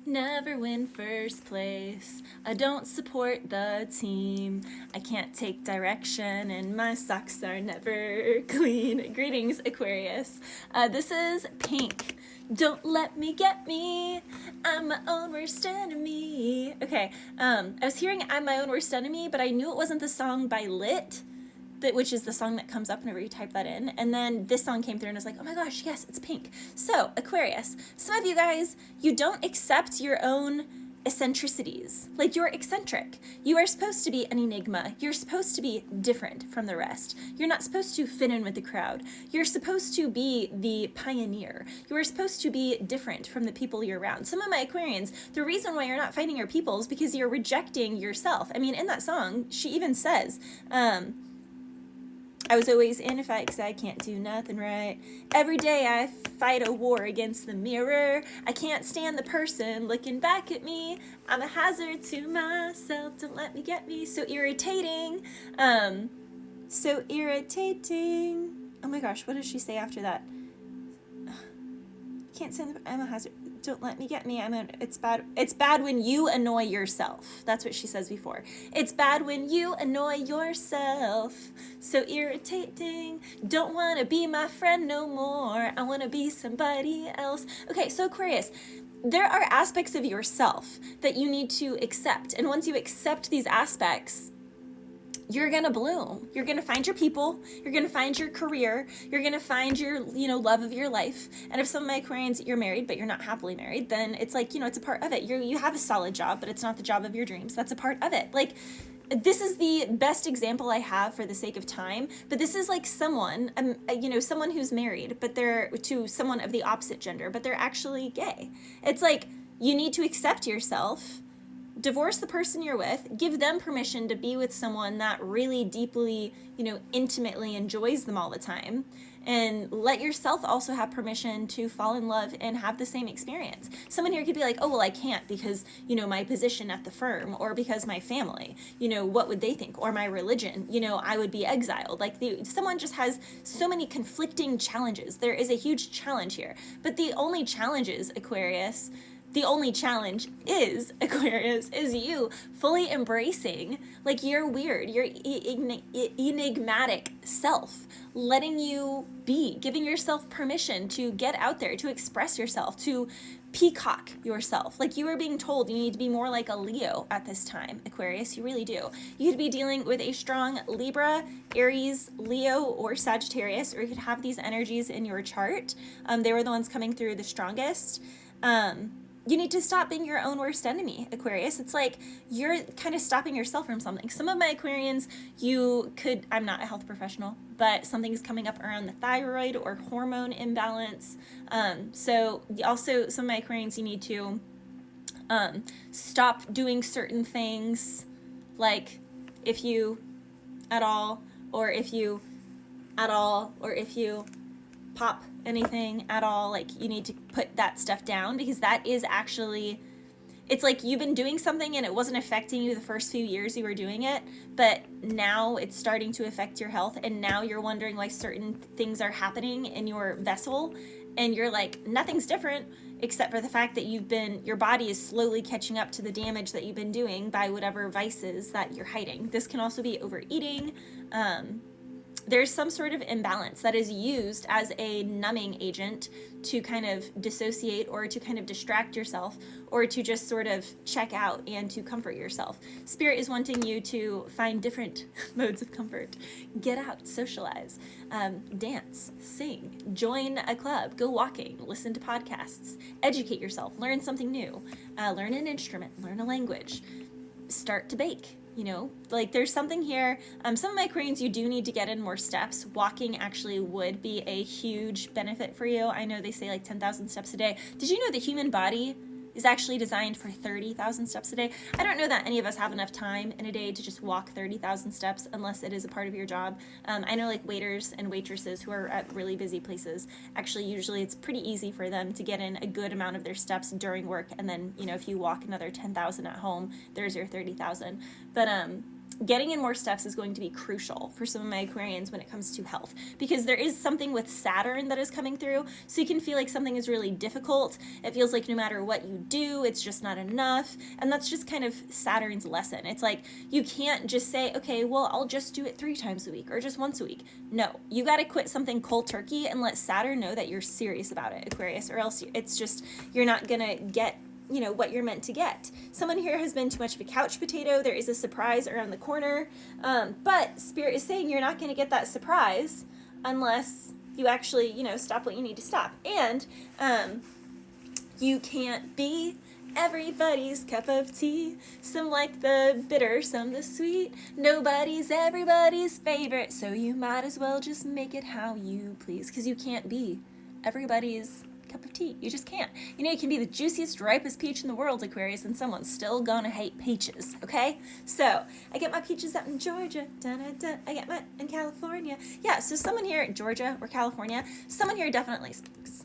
Never win first place. I don't support the team. I can't take direction and my socks are never clean. Greetings, Aquarius. This is Pink. Don't let me get me. I'm my own worst enemy. Okay, I was hearing I'm my own worst enemy, but I knew it wasn't the song by Lit, which is the song that comes up whenever you type that in. And then this song came through and I was like, oh my gosh, yes, it's Pink. So, Aquarius, some of you guys, you don't accept your own eccentricities. Like, you're eccentric. You are supposed to be an enigma. You're supposed to be different from the rest. You're not supposed to fit in with the crowd. You're supposed to be the pioneer. You are supposed to be different from the people you're around. Some of my Aquarians, the reason why you're not finding your people is because you're rejecting yourself. I mean, in that song, she even says, I was always in a fight because I can't do nothing right. Every day I fight a war against the mirror. I can't stand the person looking back at me. I'm a hazard to myself. Don't let me get me. So irritating. So irritating. Oh my gosh, what does she say after that? Can't stand the, I'm a hazard. Don't let me get me. It's bad. It's bad when you annoy yourself. That's what she says before. It's bad when you annoy yourself. So irritating. Don't want to be my friend no more. I want to be somebody else. Okay, so Aquarius, there are aspects of yourself that you need to accept. And once you accept these aspects, you're gonna bloom. You're gonna find your people. You're gonna find your career. You're gonna find your, love of your life. And if some of my Aquarians, you're married, but you're not happily married, then it's like, it's a part of it. You have a solid job, but it's not the job of your dreams. That's a part of it. Like, this is the best example I have for the sake of time, but this is like someone, someone who's married, but they're to someone of the opposite gender, but they're actually gay. It's like, you need to accept yourself. Divorce the person you're with, give them permission to be with someone that really deeply, intimately enjoys them all the time, and let yourself also have permission to fall in love and have the same experience. Someone here could be like, oh, well, I can't because, my position at the firm, or because my family, what would they think? Or my religion, I would be exiled. Like, someone just has so many conflicting challenges. There is a huge challenge here. But the only challenge is, Aquarius, Aquarius, is you fully embracing, like, your weird, your enigmatic self, letting you be, giving yourself permission to get out there, to express yourself, to peacock yourself. Like, you are being told you need to be more like a Leo at this time, Aquarius. You really do. You could be dealing with a strong Libra, Aries, Leo, or Sagittarius, or you could have these energies in your chart. They were the ones coming through the strongest. You need to stop being your own worst enemy, Aquarius. It's like you're kind of stopping yourself from something. Some of my Aquarians, I'm not a health professional, but something's coming up around the thyroid or hormone imbalance. So also some of my Aquarians, you need to stop doing certain things, like if you pop anything at all, like, you need to put that stuff down, because that is actually, it's like you've been doing something and it wasn't affecting you the first few years you were doing it, but now it's starting to affect your health, and now you're wondering why certain things are happening in your vessel, and you're like, nothing's different except for the fact that your body is slowly catching up to the damage that you've been doing by whatever vices that you're hiding. This can also be overeating. There's some sort of imbalance that is used as a numbing agent to kind of dissociate, or to kind of distract yourself, or to just sort of check out and to comfort yourself. Spirit is wanting you to find different modes of comfort. Get out, socialize, dance, sing, join a club, go walking, listen to podcasts, educate yourself, learn something new, learn an instrument, learn a language, start to bake. Like, there's something here. Some of my Aquarians, you do need to get in more steps. Walking actually would be a huge benefit for you. I know they say like 10,000 steps a day. Did you know the human body is actually designed for 30,000 steps a day? I don't know that any of us have enough time in a day to just walk 30,000 steps unless it is a part of your job. I know like waiters and waitresses who are at really busy places, actually usually it's pretty easy for them to get in a good amount of their steps during work, and then, if you walk another 10,000 at home, there's your 30,000. But getting in more steps is going to be crucial for some of my Aquarians when it comes to health, because there is something with Saturn that is coming through. So you can feel like something is really difficult. It feels like no matter what you do, it's just not enough. And that's just kind of Saturn's lesson. It's like, you can't just say, okay, well, I'll just do it 3 times a week or just once a week. No, you got to quit something cold turkey and let Saturn know that you're serious about it, Aquarius, or else it's just, you're not going to get what you're meant to get. Someone here has been too much of a couch potato. There is a surprise around the corner, but Spirit is saying you're not going to get that surprise unless you actually, stop what you need to stop. And you can't be everybody's cup of tea. Some like the bitter, some the sweet. Nobody's everybody's favorite, so you might as well just make it how you please, because you can't be everybody's cup of tea. You just can't. You can be the juiciest, ripest peach in the world, Aquarius, and someone's still gonna hate peaches, okay? So, I get my peaches out in Georgia, I get mine in California. Yeah, so someone here in Georgia or California, someone here definitely speaks.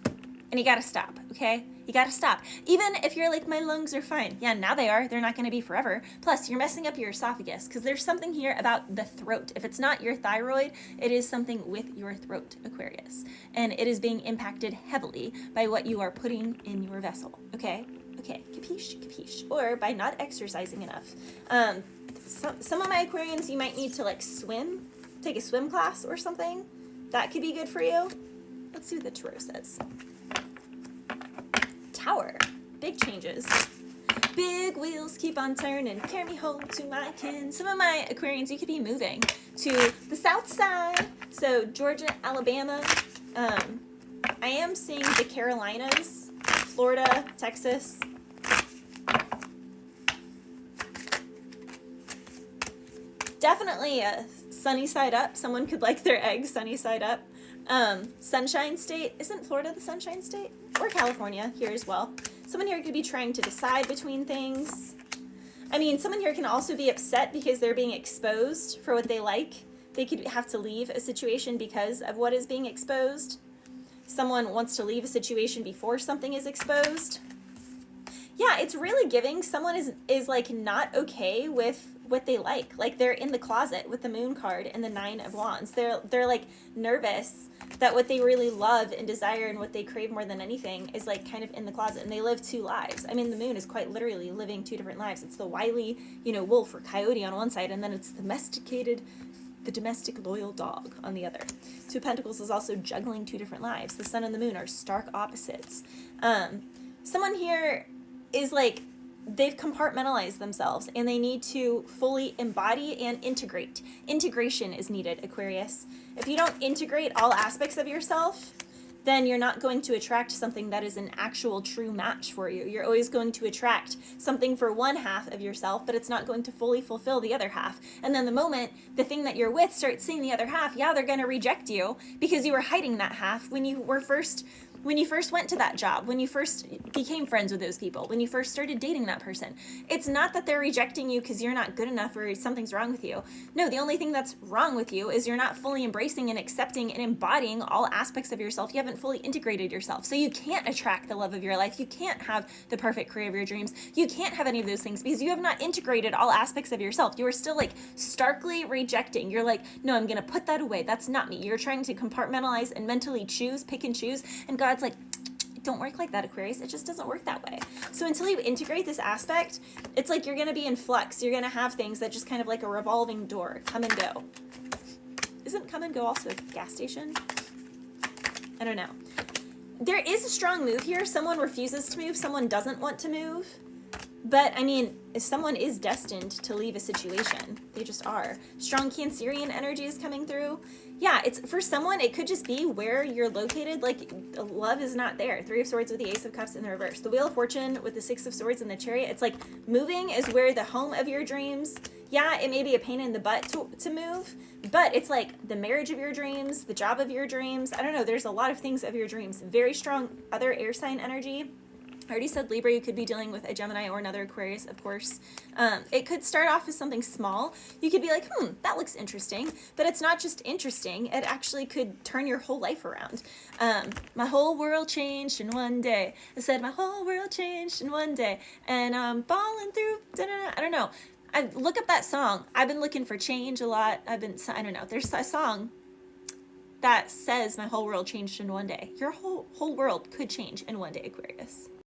And you gotta stop, okay? You gotta stop. Even if you're like, my lungs are fine. Yeah, now they are. They're not gonna be forever. Plus, you're messing up your esophagus, because there's something here about the throat. If it's not your thyroid, it is something with your throat, Aquarius. And it is being impacted heavily by what you are putting in your vessel, okay? Okay, capiche, capiche. Or by not exercising enough. Some of my Aquarians, you might need to like swim, take a swim class or something. That could be good for you. Let's see what the tarot says. Tower. Big changes. Big wheels keep on turning. Carry me home to my kin. Some of my Aquarians, you could be moving to the south side. So Georgia, Alabama. I am seeing the Carolinas, Florida, Texas. Definitely a sunny side up. Someone could like their eggs sunny side up. Sunshine State. Isn't Florida the Sunshine State? Or California here as well. Someone here could be trying to decide between things. I mean, someone here can also be upset because they're being exposed for what they like. They could have to leave a situation because of what is being exposed. Someone wants to leave a situation before something is exposed. Yeah, it's really giving. Someone is like not okay with what they like. Like they're in the closet with the Moon card and the 9 of Wands. They're like nervous that what they really love and desire and what they crave more than anything is like kind of in the closet, and they live 2 lives. I mean, the Moon is quite literally living 2 different lives. It's the wily, wolf or coyote on one side, and then it's the domestic loyal dog on the other. 2 of Pentacles is also juggling 2 different lives. The Sun and the Moon are stark opposites. Someone here is like, they've compartmentalized themselves and they need to fully embody and integrate. Integration is needed, Aquarius. If you don't integrate all aspects of yourself, then you're not going to attract something that is an actual true match for you. You're always going to attract something for one half of yourself, but it's not going to fully fulfill the other half. And then the moment the thing that you're with starts seeing the other half, yeah, they're going to reject you because you were hiding that half when you first went to that job, when you first became friends with those people, when you first started dating that person. It's not that they're rejecting you because you're not good enough or something's wrong with you. No, the only thing that's wrong with you is you're not fully embracing and accepting and embodying all aspects of yourself. You haven't fully integrated yourself. So you can't attract the love of your life. You can't have the perfect career of your dreams. You can't have any of those things because you have not integrated all aspects of yourself. You are still like starkly rejecting. You're like, no, I'm going to put that away. That's not me. You're trying to compartmentalize and mentally choose, pick and choose. And God's like, don't work like that, Aquarius. It just doesn't work that way. So until you integrate this aspect, it's like you're going to be in flux. You're going to have things that just kind of like a revolving door, come and go. Isn't come and go also a gas station? I don't know. There is a strong move here. Someone refuses to move. Someone doesn't want to move. But, I mean, if someone is destined to leave a situation, they just are. Strong Cancerian energy is coming through. Yeah, it's for someone, it could just be where you're located. Like, love is not there. 3 of Swords with the Ace of Cups in the reverse. The Wheel of Fortune with the 6 of Swords and the Chariot. It's like moving is where the home of your dreams. Yeah, it may be a pain in the butt to move, but it's like the marriage of your dreams, the job of your dreams. I don't know. There's a lot of things of your dreams. Very strong other air sign energy. I already said Libra, you could be dealing with a Gemini or another Aquarius, of course. It could start off as something small. You could be like, that looks interesting. But it's not just interesting. It actually could turn your whole life around. My whole world changed in one day. I said my whole world changed in one day. And I'm balling through, I don't know. I look up that song. I've been looking for change a lot. I don't know. There's a song that says my whole world changed in one day. Your whole world could change in one day, Aquarius.